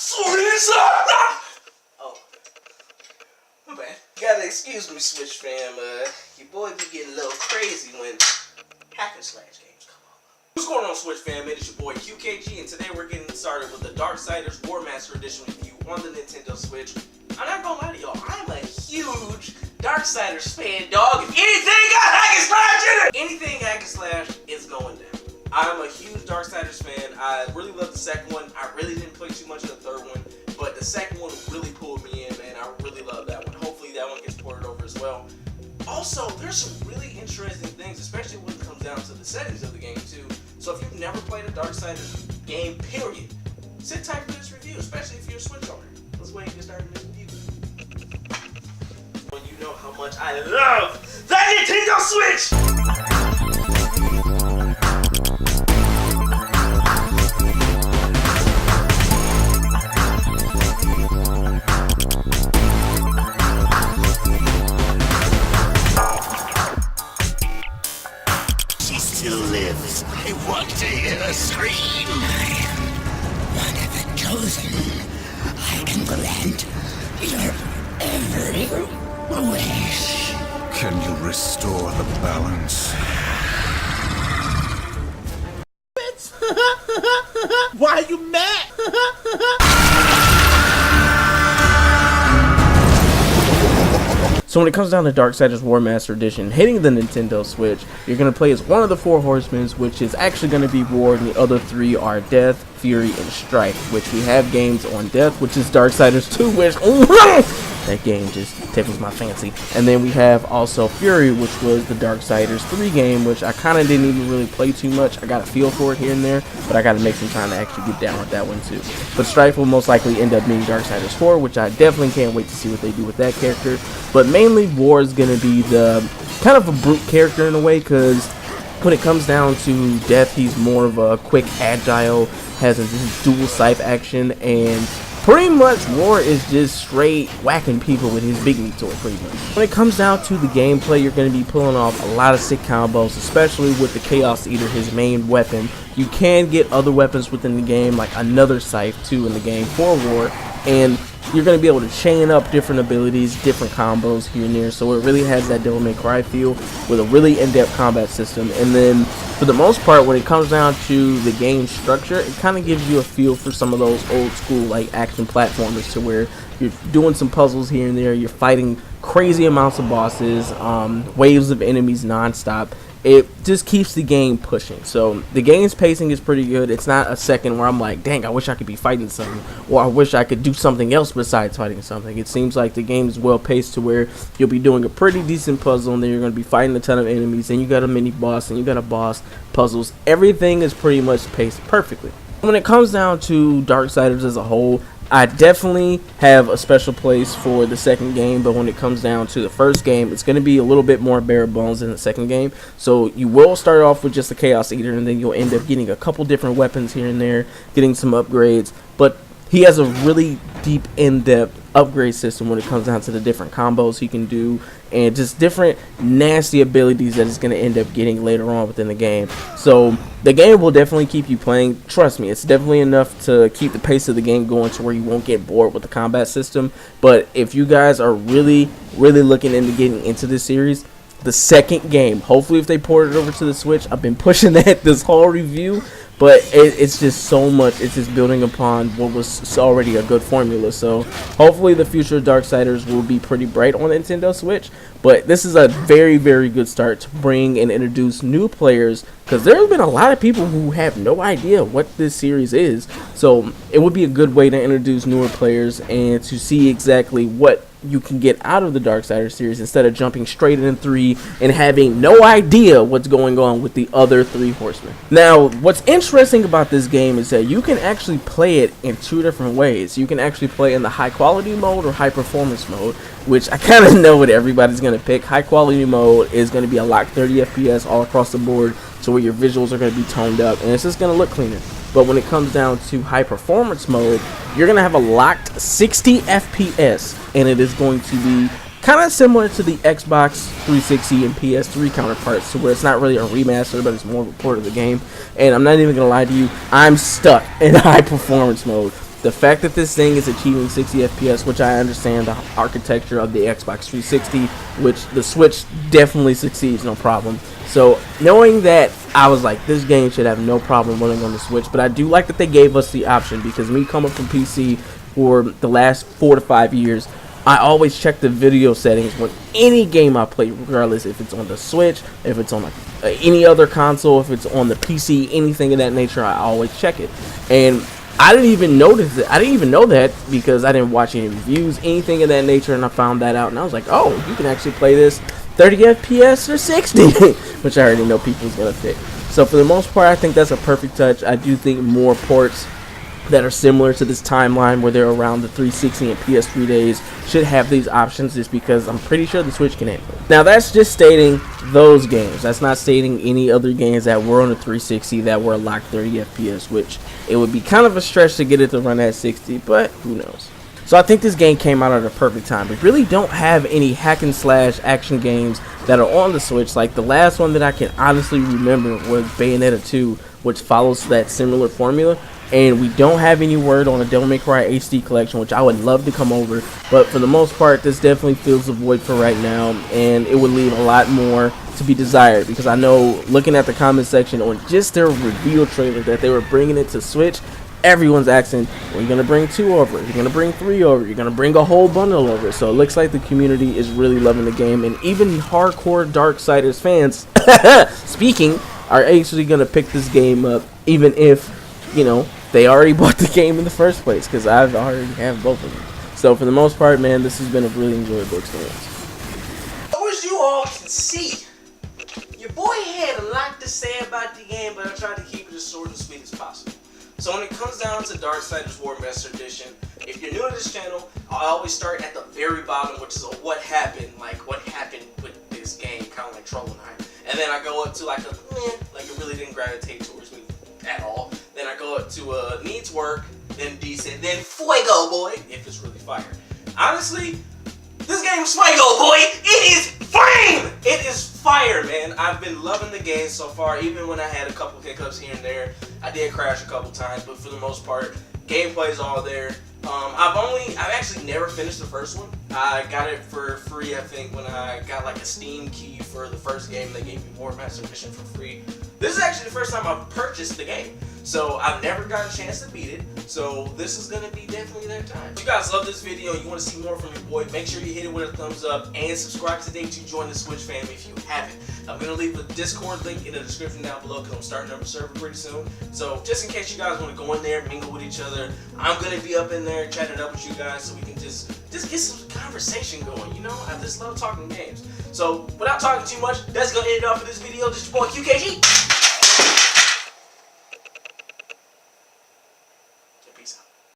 Oh, my bad. You gotta excuse me, Switch fam. Your boy be getting a little crazy when hack and slash games come on. What's going on, Switch fam? It's your boy QKG, and today we're getting started with the Darksiders Warmaster Edition review on the Nintendo Switch. I'm not gonna lie to y'all, I'm a huge Darksiders fan, dog. If anything got hack and slash in it, anything hack and slash is going down. I'm a huge Darksiders fan. I really love the second one. I really didn't play too much of the third one, but the second one really pulled me in, man. I really love that one. Hopefully that one gets ported over as well. Also, there's some really interesting things, especially when it comes down to the settings of the game too. So if you've never played a Darksiders game, period, sit tight for this review, especially if you're a Switch owner. Let's go ahead and get started with this review. When you know how much I love that Nintendo Switch! Lives. I want to hear her scream. One of the chosen. I can grant your every wish. Can you restore the balance? Why are you mad? So when it comes down to Darksiders Warmaster Edition, hitting the Nintendo Switch, you're going to play as one of the four horsemen, which is actually going to be War, and the other three are Death, Fury, and Strife, which we have games on Death, which is Darksiders 2, which that game just tickles my fancy. And then we have also Fury, which was the Darksiders 3 game, which I kind of didn't even really play too much. I got a feel for it here and there, but I got to make some time to actually get down with that one too. But Strife will most likely end up being Darksiders 4, which I definitely can't wait to see what they do with that character. But mainly War is going to be the kind of a brute character in a way, because when it comes down to Death, he's more of a quick, agile, has a dual scythe action, and pretty much War is just straight whacking people with his big meat toy, pretty much. When it comes down to the gameplay, you're going to be pulling off a lot of sick combos, especially with the Chaos Eater, his main weapon. You can get other weapons within the game, like another scythe too in the game for War, and you're going to be able to chain up different abilities, different combos here and there, so it really has that Devil May Cry feel with a really in-depth combat system. And then for the most part, when it comes down to the game structure, it kind of gives you a feel for some of those old school like action platformers, to where you're doing some puzzles here and there, you're fighting crazy amounts of bosses, waves of enemies non-stop. It just keeps the game pushing. So the game's pacing is pretty good. It's not a second where I'm like, dang, I wish I could be fighting something, or I wish I could do something else besides fighting something. It seems like the game is well paced to where you'll be doing a pretty decent puzzle, and then you're going to be fighting a ton of enemies, and you got a mini boss, and you got a boss, puzzles. Everything is pretty much paced perfectly. When it comes down to Darksiders as a whole, I definitely have a special place for the second game, but when it comes down to the first game, it's going to be a little bit more bare bones than the second game. So you will start off with just the Chaos Eater, and then you'll end up getting a couple different weapons here and there, getting some upgrades, but he has a really deep, in-depth upgrade system when it comes down to the different combos he can do, and just different nasty abilities that he's going to end up getting later on within the game. So the game will definitely keep you playing. Trust me, it's definitely enough to keep the pace of the game going to where you won't get bored with the combat system. But if you guys are really looking into getting into this series, the second game, hopefully if they port it over to the Switch, I've been pushing that this whole review, but it's just so much. It's just building upon what was already a good formula. So hopefully the future of Darksiders will be pretty bright on Nintendo Switch. But this is a very good start to bring and introduce new players, because there have been a lot of people who have no idea what this series is. So it would be a good way to introduce newer players and to see exactly what you can get out of the Darksiders series, instead of jumping straight in 3 and having no idea what's going on with the other 3 horsemen. Now, what's interesting about this game is that you can actually play it in 2 different ways. You can actually play in the high quality mode or high performance mode, which I kind of know what everybody's going to pick. High quality mode is going to be a locked 30 FPS all across the board, so where your visuals are going to be toned up, and it's just going to look cleaner. But when it comes down to high performance mode, you're going to have a locked 60 FPS, and it is going to be kind of similar to the Xbox 360 and PS3 counterparts, to where it's not really a remaster, but it's more of a port of the game. And I'm not even going to lie to you, I'm stuck in high performance mode. The fact that this thing is achieving 60 FPS, which I understand the architecture of the Xbox 360, which the Switch definitely succeeds, no problem. So knowing that, I was like, this game should have no problem running on the Switch. But I do like that they gave us the option, because me coming from PC for the last 4 to 5 years, I always check the video settings when any game I play, regardless if it's on the Switch, if it's on any other console, if it's on the PC, anything of that nature, I always check it. And I didn't even notice it. I didn't even know that because I didn't watch any reviews, anything of that nature, and I found that out. And I was like, oh, you can actually play this 30 FPS or 60, which I already know people's gonna pick. So for the most part, I think that's a perfect touch. I do think more ports that are similar to this timeline where they're around the 360 and PS3 days should have these options, just because I'm pretty sure the Switch can handle it. Now that's just stating those games. That's not stating any other games that were on the 360 that were locked 30 FPS, which it would be kind of a stretch to get it to run at 60, but who knows. So I think this game came out at a perfect time. We really don't have any hack and slash action games that are on the Switch. Like the last one that I can honestly remember was Bayonetta 2, which follows that similar formula. And we don't have any word on a Devil May Cry HD collection, which I would love to come over. But for the most part, this definitely fills the void for right now. And it would leave a lot more to be desired. Because I know, looking at the comment section on just their reveal trailer that they were bringing it to Switch, everyone's asking, are you going to bring 2 over? Are you going to bring 3 over? You're going to bring a whole bundle over? So it looks like the community is really loving the game. And even hardcore Darksiders fans, speaking, are actually going to pick this game up. Even if, you know, they already bought the game in the first place, because I've already have both of them. So for the most part, man, this has been a really enjoyable experience. So as you all can see, your boy had a lot to say about the game, but I tried to keep it as short and sweet as possible. So when it comes down to Darksiders Warmaster Edition, if you're new to this channel, I always start at the very bottom, which is a what happened with this game, kind of like Trolling Night. And then I go up to like a like it really didn't gravitate towards me at all. Then I go up to needs work, then decent, then fuego boy, if it's really fire. Honestly, this game is fuego boy. It is flame. It is fire, man. I've been loving the game so far, even when I had a couple hiccups here and there. I did crash a couple times, but for the most part, gameplay is all there. I've actually never finished the first one. I got it for free, I think, when I got like a Steam key for the first game. They gave me Warmaster Edition for free. This is actually the first time I've purchased the game. So I've never got a chance to beat it. So this is gonna be definitely their time. If you guys love this video and you want to see more from your boy, make sure you hit it with a thumbs up and subscribe today to join the Switch family if you haven't. I'm gonna leave a Discord link in the description down below because I'm starting up a server pretty soon. So just in case you guys want to go in there, mingle with each other, I'm gonna be up in there chatting up with you guys so we can just get some conversation going. You know, I just love talking games. So without talking too much, that's gonna end it off for this video. This is your boy QKG.